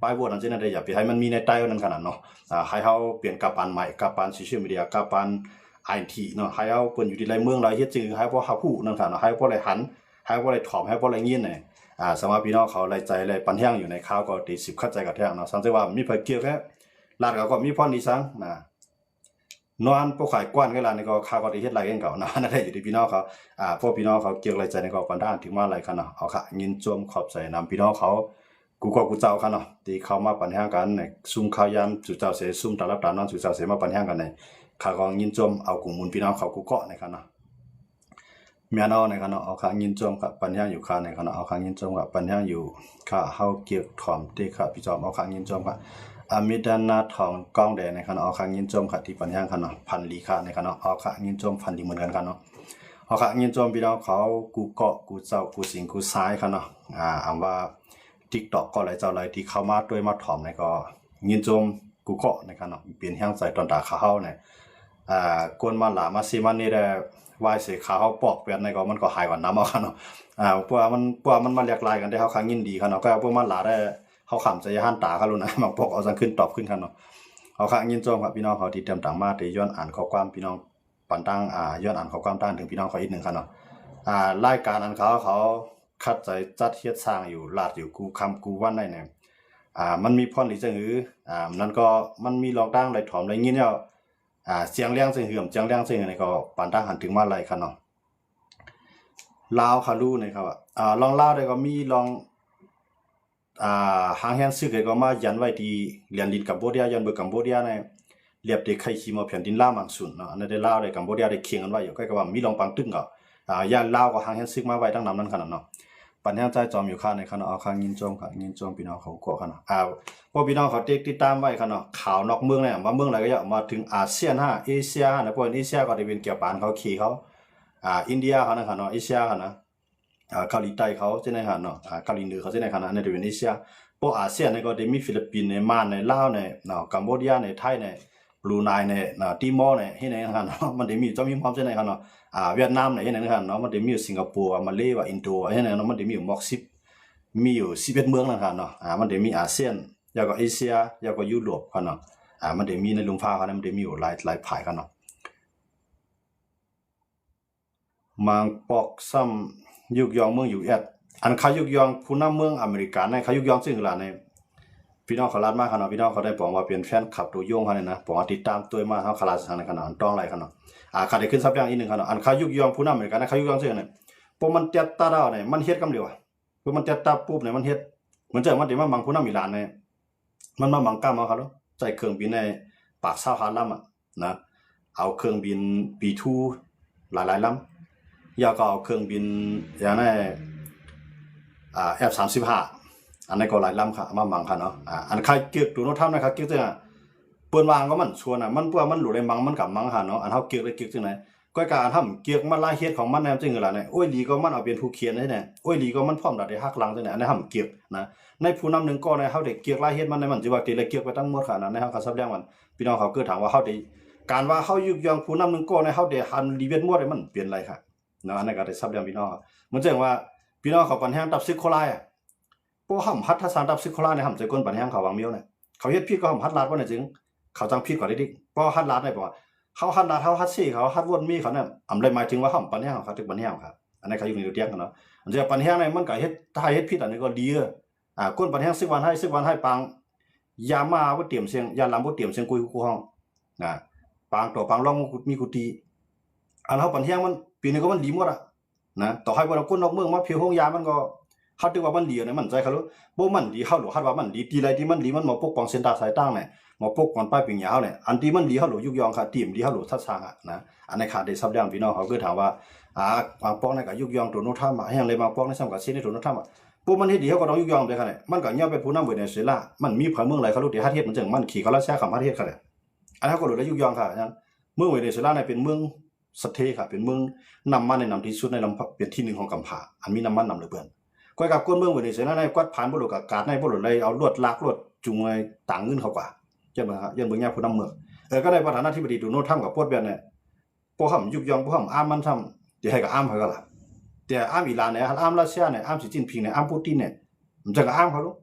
งป้ายโหวตอันเช่นนั้นได้อย่าไปให้มันมีในใต้นั้นขนาดเนาะให้เฮาเปลี่ยนกับปานใหม่กับปานโซเชียลมีเดียกับปานITเนาะให้เฮาเปิ้นอยู่ที่ไรเมืองไรเฮ็ดจื้อให้พวกเฮาฮู้นั่นค่ะเนาะให้พวกไรหันให้พวกไรถอมให้พวกไรเงียนสำหรับพี่น้องเขาไรใจไรปันแห้งอยู่ในข่าวก็ตี10เข้าใจกับแท้เนาะสังเกตว่ามีไผเกี่ยวแค่ลาดก็มีพรดีสังนอนพวกขายกว้านเวลาในก็ข้าวก็ได้เฮ็ดไรกันเก่านะนั่นได้อยู่ที่พี่น้องเขาพวกพี่น้องเขาเกี่ยวไรใจในก็ปันด้านถึงมาไรกันเนาะเอาค่ะยินจมขอบใจนำพี่น้องเขากูก็กูเจ้าค่ะเนาะที่เข้ามาปันแห้งกันในซุ่มข้าวยามจุเจ้าเสซุ่มตาลับตานอนจุเจ้าเสมาปันแห้งกันในข้าก็ยินจมเอากลุ่มมูลพี่น้องเขากูเกาะในกันเนาะเมียน้องในกันเนาะเอาค่ะยินจมกับปันแห้งอยู่ค่ะในกันเนาะเอาค่ะยินจมกับปันแห้งอยู่ค่ะเฮาเกี่ยวถ่อมที่ค่ะพี่จอมเอาค่ะยินจมค่ะมิดานาทองกองแดงในขณะออกข้างยินโจมขัดที่ปัญญาขณะพันลีค่ะในขณะออกข้างยินโจมพันลีเหมือนกันกันเนาะออกข้างยินโจมพี่น้องเขากูเกาะกูเจ้ากูสิงกูซ้ายค่ะเนาะว่า TikTok ก็หลายเจ้าหลายที่เข้ามาด้วยมาถ่อมในก็ยินโจมกูเกาะในขณะเปลี่ยนแห่งใจตอนตาเขาเนี่ยกวนมาหลามาซีมันนี่ได้วายเสียเขาปอกเปลี่ยนในก็มันก็หายกว่าน้ำเอาค่ะเนาะพวกมันมาเรียกลายกันได้เขาข้างยินดีค่ะเนาะก็พวกมันหลาได้เขาขำใจหันตาเขาลุ้นนะบางพวกเอาจังขึ้นตอบขึ้นกันเนาะเขาข้างยินโจมครับพี่น้องเขาที่เตรียมต่างมาที่ย้อนอ่านข้อความพี่น้องปันตั้งย้อนอ่านข้อความตั้งถึงพี่น้องเขาอีกหนึ่งครับเนาะรายการอันเขาคัดใจจัดเฮ็ดสร้างอยู่ลาดอยู่กูคำกูวันได้เนี่ยมันมีพรหรือจังหือนั่นก็มันมีลองตั้งไรถอมไรงี้เนี่ยเสียงเลี้ยงเสียงเหื่อมเสียงเลี้ยงเสียงอะไรก็ปันตั้งหันถึงมาไรครับเนาะลาวคารูนะครับลองลาวได้ก็มีลองหางแฮนซึกก็มายันไว้ที่เลียนดินกัมพูชายันเบอร์กัมพูชาเนี่ยเรียบได้ไข่ขี้มาแผ่นดินลาวมังสุนเนาะอันนั้นได้ลาวได้กัมพูชาได้เคียงกันไว้อยู่ใกล้กับว่ามีลองปังตึ้งก็ย่านลาวก็หางแฮนซึกมาไว้ตั้งนำนั้นขนาดเนาะปัญญาใจจอมอยู่ข้างในขนาดเอาข้างยินโจมค่ะยินโจมพี่น้องเขากลัวขนาดพวกพี่น้องเขาติดตามไว้ขนาดข่าวนอกเมืองเนี่ยมาเมืองอะไรก็อย่ามาถึงอาเซียนเอเชียนะพวกเอเชียก็ได้เป็นเกี่ยวปานเขาขี่เขาอินเดียเขานะขนาดเอเชียขนาดเกาหลีใต้เขาใช่ไหมครับเนาะเกาหลีเหนือเขาใช่ไหมครับในเดือนเอเชียพวกอาเซียนในก็จะมีฟิลิปปินส์ในมานในลาวในเนาะกัมพูชาในไทยในบรูไนในติมอร์ในที่ไหนครับเนาะมันจะมีจะมีความใช่ไหมครับเนาะเวียดนามในที่ไหนนะครับเนาะมันจะมีอยู่สิงคโปร์มาเลย์ว่าอินโดที่ไหนเนาะมันจะมีอยู่ม็อกซิปมีอยู่11เมืองนะครับเนาะมันจะมีอาเซียนยาวกว่าเอเชียยาวกว่ายุโรปครับเนาะมันจะมีในลุมฟ้าครับมันจะมีอยู่หลายผายครับเนาะมังปอกซ้ำยุกยองเมืองอยู่แอดอันเขายุกยองผู้นำเมืองอเมริกันในเขายุกยองซึ่งหลานในพี่น้องเขาลาดมากขนาดพี่น้องเขาได้บอกว่าเป็นแฟนขับตัวยงเขาเนี่ยนะบอกว่าติดตามตัวมาเขาขลาดทางในขนาดต้องไรขนาดขาดได้ขึ้นซับย่างอีกหนึ่งขนาดอันเขายุกยองผู้นำอเมริกันในเขายุกยองซึ่งเนี่ยพวกมันเจ็ดตาดาวเนี่ยมันเฮ็ดกำเดียวพวกมันเจ็ดตาปุ๊บเนี่ยมันเฮ็ดเหมือนเจอมันเดี๋ยวมันบังผู้นำอีหลานเนี่ยมันมาบังกล้ามเอาเขาแล้วใจเครื่องบินในปากเศร้าฮาลัมนะเอาเครื่องบินB2หลายลำยาก็เอาเครื่องบินอย่างนั้นF-35อันนี้ก็หลายลำค่ะมาบังค่ะเนาะอันใครเกี่ยวตัวโน้ตทำนะครับเกี่ยวจังเปิ้นวางก็มันชวนมันเพื่อมันหลุดได้มังมันกับมังค่ะเนาะอันเฮาเกี่ยวได้เกี่ยวจังไหนก็การทำเกี่ยวมันลายเฮ็ดของมันแนวจังล่ะเนี่ยโอ้ยดีก็มันเอาเป็นผู้เขียนได้เนี่ยโอ้ยดีก็มันพร้อมได้ฮักหลังจังไหนอันนี้ทำเกี่ยวนะในผู้นำหนึ่งก็ในเฮาได้เกี่ยวลายเฮ็ดมันในมันสิว่าติเลยเกี่ยวไปทั้งหมดค่ะนะในเฮาก็ซับแรงมันพี่น้องเขาเกิดถามว่าเฮาได้การว่าเฮายุกยองผู้นำหนึ่งก็ในเฮาได้หันรีเวนหมดได้มันเปลี่ยนไรค่ะเนาะอันนี้ก็ได้ซับแรงพี่น้องเหมือนจังว่าพี่น้องเขาปัญหาตับซึกโคลายพวกห่ำพัฒสารดับซิโคลาในห่ำใจก้นปัญหาเขาวางเมียวเนี่ย เขาเฮ็ดผิดก็หัดลาดบ่ได้จึงเขาจังผิดกว่าได้ดิเพราะหัดลาดได้บ่ว่าเขาหัดลาดเขาหัดซี่เขาหัดวนมีเขาเนี่ยอำได้หมายถึงว่าเขาปัญญาเขาถึงปัญญาครับอันนี้เขาอยู่ในเตียงกันเนาะอันจะปัญญาในมันก็เฮ็ดถ้าเฮ็ดผิดอันนี้ก็ดีก้นปัญญาซึกวันให้ปังยามาบ่เตรียมเสียงยาลำบ่เตรียมเสียงกุยกูห้องปังต่อปังร้องมีกุฏิอันเฮาปัญญามันปีนี้ก็มันดีหมดนะต่อให้ว่าเราก้นนอกเมืองมาเพียวห้องยามันก็เขาถือว่ามันดีนะมันใจเขารู้บ่มันดีเขาหรือฮัดว่ามันดีตีไรที่มันดีมันมาปกป้องเส้นตาสายตั้งเนี่ยมาปกป้องป้ายปิงยาวเนี่ยอันที่มันดีเขาหรือยุกยองค่ะทีมดีเขาหรือทัศน์นะอันในขาดได้ซับแรงพี่น้องเขาคือถามว่าบางป้องในกับยุกยองตัวโน้ตท่ามาให้ยังเลยบางป้องในซ้ำกับเส้นในตัวโน้ตท่ามาพวกมันเฮ็ดดีเขาก็ต้องยุกยองไปค่ะเนี่ยมันก็เงี้ยเป็นผู้นำเวเนซุเอลามันมีพลเมืองไรเขารู้ที่ฮัดเฮ็ดมันจังมันขี่เขาแล้วแช่คำฮัดเฮ็ดค่ะเนี่ยอันนั้นก็หลุดแล้วยุกยองค่ะนั้นเมืองเวเนซุเอลาเนี่ยเป็นเมืองสเตย์ค่ะเป็นเมืองนำมันในนำที่สุดในลำเป็นที่หนึ่งของกัมพูชาอันมีน้ำมันนำเหลือเกินก้อยกับก้นเมืองเวเนซุเอลาในกวาดผ่านบ่หลุดกับกาดในบ่หลุดเลยเอาลวดลากลวดจุงไว้ต่างเงินเขากว่ายันเบิ่งฮะยันเบิ่งยาผู้นำเมืองก็ได้ประธานาธิบดีโดนัลด์ทรัมป์กับพวกแบบเนี่ยพวกเขายุกยองพวกเขาอ้ามมันทำจะให้กับอ้ามเขาก็ล่ะแต่อ้ามอิหร่านเนี่ยอ้ามรัสเซียเนี่ยอ้ามสีจิ้นผิงเนี่ยอ้ามปูตินเนี่ยมันจะกับอ้ามเขาลูก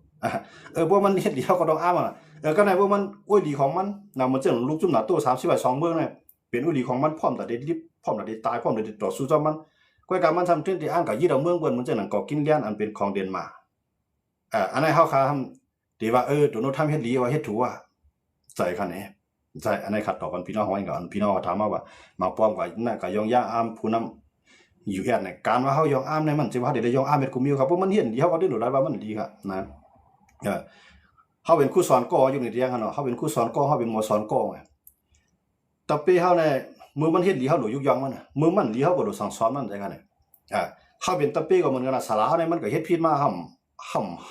พวกมันเฮ็ดดีเขาก็ต้องอ้ามก็ได้พวกมันอ้วยดีของมันน่ะมันจะลูกจุ่มหน้าตัว32เมืองเนี่ยเป็นอ้วยดีของมันพร้อมแต่ได้ลิบพร้อมแต่ได้ตายพร้อมได้ต่อสู้จอมมันก้อยกับมันทำถึงที่อ้ามกับยี่ดอกเมืองเปิ้นมันจะหนังก่อกินเลี้ยนอันเป็นของเดนมาร์กอันนั้นเฮาคาที่ว่าโดนัลด์ทรัมป์เฮ็ดดีว่าเฮ็ดถูกว่าใส่คันนี้ใช่อันนี้ขัดต่อกันพี่น้องของอันก่อนพี่น้องถามว่ามาป้อมกับน่ะก็ยองย่าอ้ามผู้นำอยู่แค่เนี่ยการว่าเฮายองอ้ามเนี่ยมันสิว่าได้ยองอ้ามเม็ดกุมิวครับเพราะมันเห็นดีเฮาก็ได้รู้ได้ว่ามันดีครับนะเฮาเป็นครูสอนกออยู่ในเรียนคั่นเนาะเฮาเป็นครูสอนกอเฮาเป็นหมอสอนกอไงแต่ปีเฮาเนี่ยมือมันเฮ็ดดีเฮาหลุยุกยองมันมือมันดีเฮาก็รู้สั่งสอนมันได้คั่นเนี่ยเฮาเป็นตะปีก็เหมือนกันน่ะสาระเนี่ยมันก็เฮ็ดผิดมา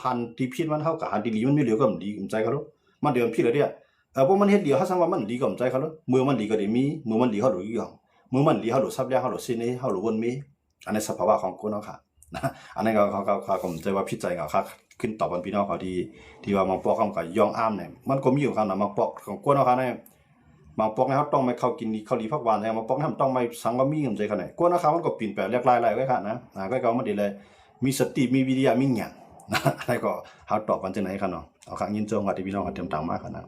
หันที่ผิดมันเฮาก็หันที่ดีมันมีเหลือก็ดีใจเขารู้มันเดี๋ยวผิดแล้วเนี่ยพวกมันเฮ็ดดีเขาสั่งว่ามันดีก็ใจเขาเลยมือมันดีก็ได้มีมือมันดีเขาหลุยองมือมันดีเขาหลุซับแรงเขาหลุซินี่เขาหลุวนมีอันนี้สภาวะของคนเนาะค่ะนะอันนี้เขาผมใจว่าพิจัยเขาค่ะขึ้นตอบกันพี่น้องเขาที่ว่ามังปอกคำกับยองอ้ามเนี่ยมันก็มีอยู่ครับนะมังปอกของคนเนาะค่ะเนี่ยมังปอกเนี่ยเขาต้องไม่เข้ากินข้าวดีพักหวานเนี่ยมังปอกเนี่ยต้องไม่สังก็มีกันใจเขาเนี่ยคนเนาะค่ะมันก็ปีนแปลงเรียกลายไว้ค่ะนะก็เขามันดีเลยมีสติมีวิทยามีหยังนะอะไรก็เขาตอบกันจังไหนค่ะเนาะเอาค่ะยินจงค่ะที่พี่น้องเขาเตรียมต่างมากค่ะนะ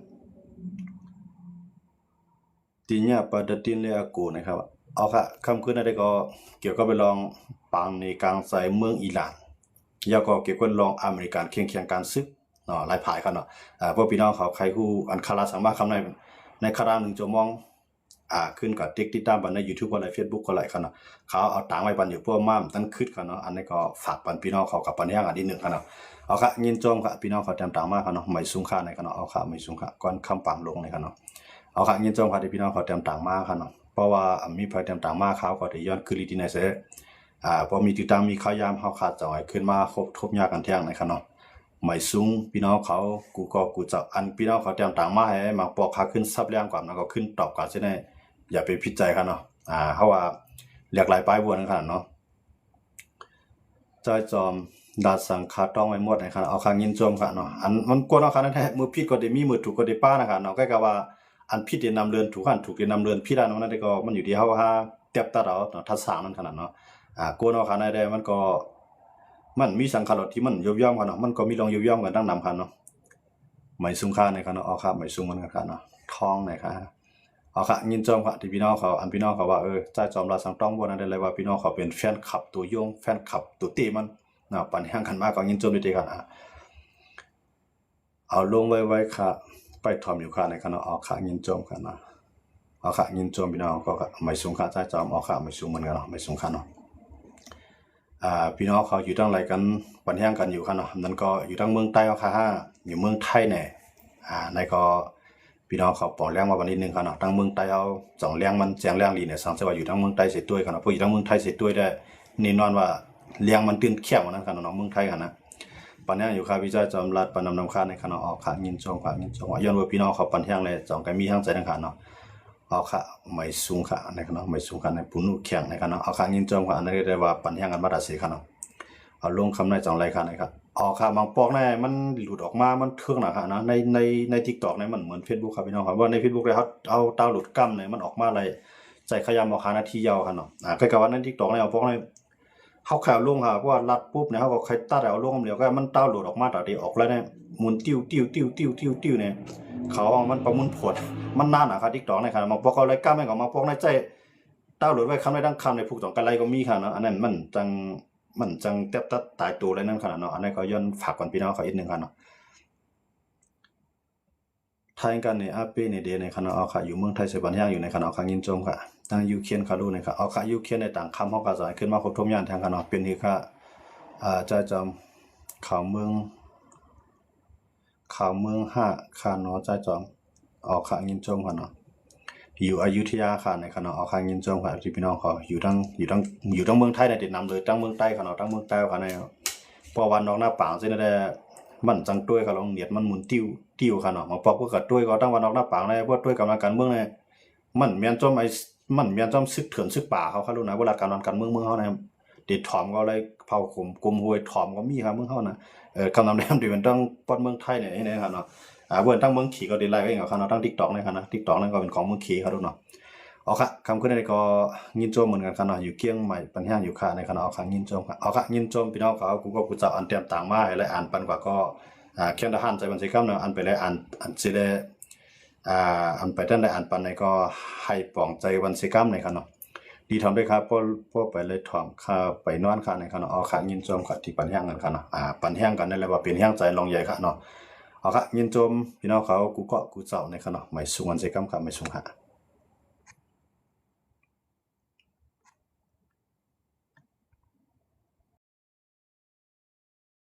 tinya pada tin le aku นะครับเอาค่ะคำคืนได้ก็เกี่ยวกับไปลองปังในกลางใจเมืองอิหร่านแล้วก็เกี่ยวกับลองอเมริกันเคียงการซึกเนาะหลายภายกันเนาะพวกพี่น้องเขาใครฮู้อันคาราสามารถคำในคารา1ชั่วโมงขึ้นกับติดตามบันใน YouTube ก็หลาย Facebook ก็หลายกันเนาะเขาเอาตังไว้บันอยู่พวกม่ามตั้งคิดกันเนาะอันนี้ก็ฝากปันพี่น้องเขากับปันย่างอันที่1กันเนาะเอาค่ะยินจมค่ะพี่น้องเขาเตรียมต่างมากกันเนาะไม่สูงค่าในกันเนาะเอาค่ะไม่สูงค่าก่อนคำปังลงในกันเนาะเอาค่ะยินจมค่ะที่พี่น้องเขาเตรียมต่างมากค่ะเนาะเพราะว่ามีพยเตรียมต่างมากเขาก็ได้ย้อนคือลีดีในเสพอมีติดตามมีข้าวยามเขาขาดจ่อยขึ้นมาครบยากกันแท่งในค่ะเนาะไม่สูงพี่น้องเขากูจะอันพี่น้องเขาเตรียมต่างมาให้มาปอกขาขึ้นซับแรงกว่าแล้วก็ขึ้นตอบกันใช่ไหมอย่าไปพิจัยค่ะเนาะเพราะว่าหลากหลายป้ายบวนกันเนาะใจจอมดาสังคาต้องไว้หมดนะครับเอาคางยินจมค่ะเนาะอันมันกวนเอาค่ะนั่นแหละมือผิดก็ได้มีมือถูกก็ได้ป้านะครับเนาะใกล้กับว่าอันผิดได้นำเรือนถูกอันถูกได้นำเรือนผิดอันนั้นก็มันอยู่ที่เฮาว่าเต็บตาเราเนาะทัศสางนั่นขนาดเนาะกวนเอาค่ะนั่นได้มันก็มันมีสังขารที่มันย่อมๆกันเนาะมันก็มีลองย่อมๆกันตั้งนำกันเนาะไม่ซุ้มค่าในกันเนาะเอาครับไม่ซุ้มมันกันเนาะท้องนะครับเอาค่ะยินจมค่ะที่พี่น้องเขาอันพี่น้องเขาว่าใจจอมราสังต้องบ่นั่นได้เลยว่าพี่น้องเขาเป็นแฟนคลับตัวยงแฟนคลับตัวตีมันปัญหากันมากก็ยินจมด้วยกันเอาลงไว้ค่ะไปทอมอยู่ค่ะในคณะเอาค่ะยินจมค่ะนะเอาค่ะยินจมพี่น้องก็ไม่สูงค่ะใจจอมเอาค่ะไม่สูงเหมือนกันเนาะไม่สูงค่ะเนาะพี่น้องเขาอยู่ตั้งไรกันปัญหากันอยู่ค่ะเนาะนั่นก็อยู่ตั้งเมืองใต้เอาค่ะอยู่เมืองไทยเนี่ยในก็พี่น้องเขาปอแรงมาวันนี้นึงค่ะเนาะตั้งเมืองใต้เอาสองแรงมันแจงแรงดีเนี่ยสังเกตว่าอยู่ทั้งเมืองใต้เสร็จด้วยค่ะเนาะพออยู่ทั้งเมืองไทยเสร็จด้วยได้แน่นอนว่าเลี้ยงมันตื่นเขี้ยวนั่นค่ะเนาะเมืองไทยค่ะนะปัญหาอยู่ค่ะวิจัยจอมรัดปนำค่าในค่ะเนาะออกค่ะยินจงค่ะยินจงว่าย้อนว่าพี่น้องเขาปัญหาเลยจองกันมีทั้งใจทั้งค่ะเนาะออกค่ะไม่สูงค่ะในค่ะเนาะไม่สูงค่ะในปุ่นแข็งในค่ะเนาะออกค่ะยินจงค่ะอันนี้ได้ว่าปัญหากันมาตัดสินค่ะเนาะเอาลงคำในจองไรค่ะนะครับออกค่ะบางปอกเนี่ยมันหลุดออกมามันเครื่องหนาค่ะนะใน TikTok เนี่ยมันเหมือน Facebook ครับพี่น้องครับว่าใน Facebook เลยเขาเอาดาวน์โหลดกั้มเนี่ยมันออกมาอะไรใจขยำออกหานาทียาวค่ะเนาะใกล้กับว่าใน TikTok เนี่ยเอาพวกเนี่ย เขาแค่ลงค่ะเพราะว่ารัดปุ๊บเนี่ยเขาก็ใครตัดเอาลงเดี๋ยวก็มันดาวน์โหลดออกมาต่อเดียวออกแล้วเนี่ยหมุนติ้วเนี่ยเขาเอามันประมวลผลมันนานอ่ะครับทิกตอกเนี่ยครับมาพวกเขาเลยกล้าไม่ก็มาพวกในใจดาวน์โหลดไว้คำในดังคำในผูกสองกันไรก็มีค่ะเนาะอันนั้นมันจังเต็บตัดตายตัวเลยนั่นขนาดเนาะอันนี้ก็ย้อนฝากก่อนพี่น้องเขาอีกหนึ่งค่ะเนาะไทยกันในอาเป้ในเดในคณะเอาค่ะอยู่เมืองไทยเสบันย่างอยู่ในคณะค่ะยินจมค่ะทางยูเคียนค่ะดูนะครับเอาค่ะยูเคียนในต่างคำเขากระจายขึ้นมาครบทุกอย่างทางคณะเป็นที่ค่ะจะจำข่าวเมืองห้าค่ะเนาะจะจำเอาค่ะยินจมค่ะเนาะอยู่อยุธยาค่ะในคณะเอาค่ะยินจมค่ะที่พี่น้องเขาอยู่ทั้งเมืองไทยในติดนำเลยทั้งเมืองใต้ค่ะเนาะทั้งเมืองใต้ค่ะในพอวันนอกหน้าป่าเส้นได้มันจังต้วยค่ะลองเนียดมันหมุนติ้วค่ะเนาะมาปอกพวกกับต้วยก็ตั้งวันนอกหน้าป่าในพวกต้วยกำลังการเมืองในมันเมียนจอมซึกเถื่อนซึกป่าเขาค่ะรู้นะเวลาการเมืองเขานะติดถอมก็เลยเผาข่มกุมหวยถอมก็มีครับเมืองเขานะคำนำแนมที่มันต้องปอนเมืองไทยเนี่ยนี่ครับเนาะเบิ่นตั้งเมืองขี่ก็ได้ไล่ไว้กับเขาเนาะตั้ง TikTok นะครับนะ TikTok นั่นก็เป็นของเมืองขี่เขาดูเนาะเอาค่ะคำขึ้นในก็ยินโจมเหมือนกันค่ะเนาะอยู่เกี้ยงใหม่ปัญหาอยู่ค่ะในคณะเอาค่ะยินโจมค่ะเอาค่ะยินโจมพี่น้องเขากูก็กูจะอ่านเตรียมต่างมาให้และอ่านปันกว่าก็เขียนทหารใจบันทึกคำเนาะอ่านไปแล้วอ่านสิได้อันไปด้านใดอ่านปันในก็ให้ปองใจวันสิกรรมในค่ะเนาะดีทำด้วยครับพวกไปเลยถอมข้าไปนอนค่ะในค่ะเนาะเอาค่ะยินโจมค่ะที่ปันแห้งกันค่ะเนาะปันแห้งกันนั่นแหละว่าเป็นแห้งใจลองใหญ่ค่ะเนาะเอาค่ะยินโจมพี่น้องเขากูก็กูเจ้าในค่ะเนาะไม่สูงวันสิกรรมค่ะไม่สูงค่ะ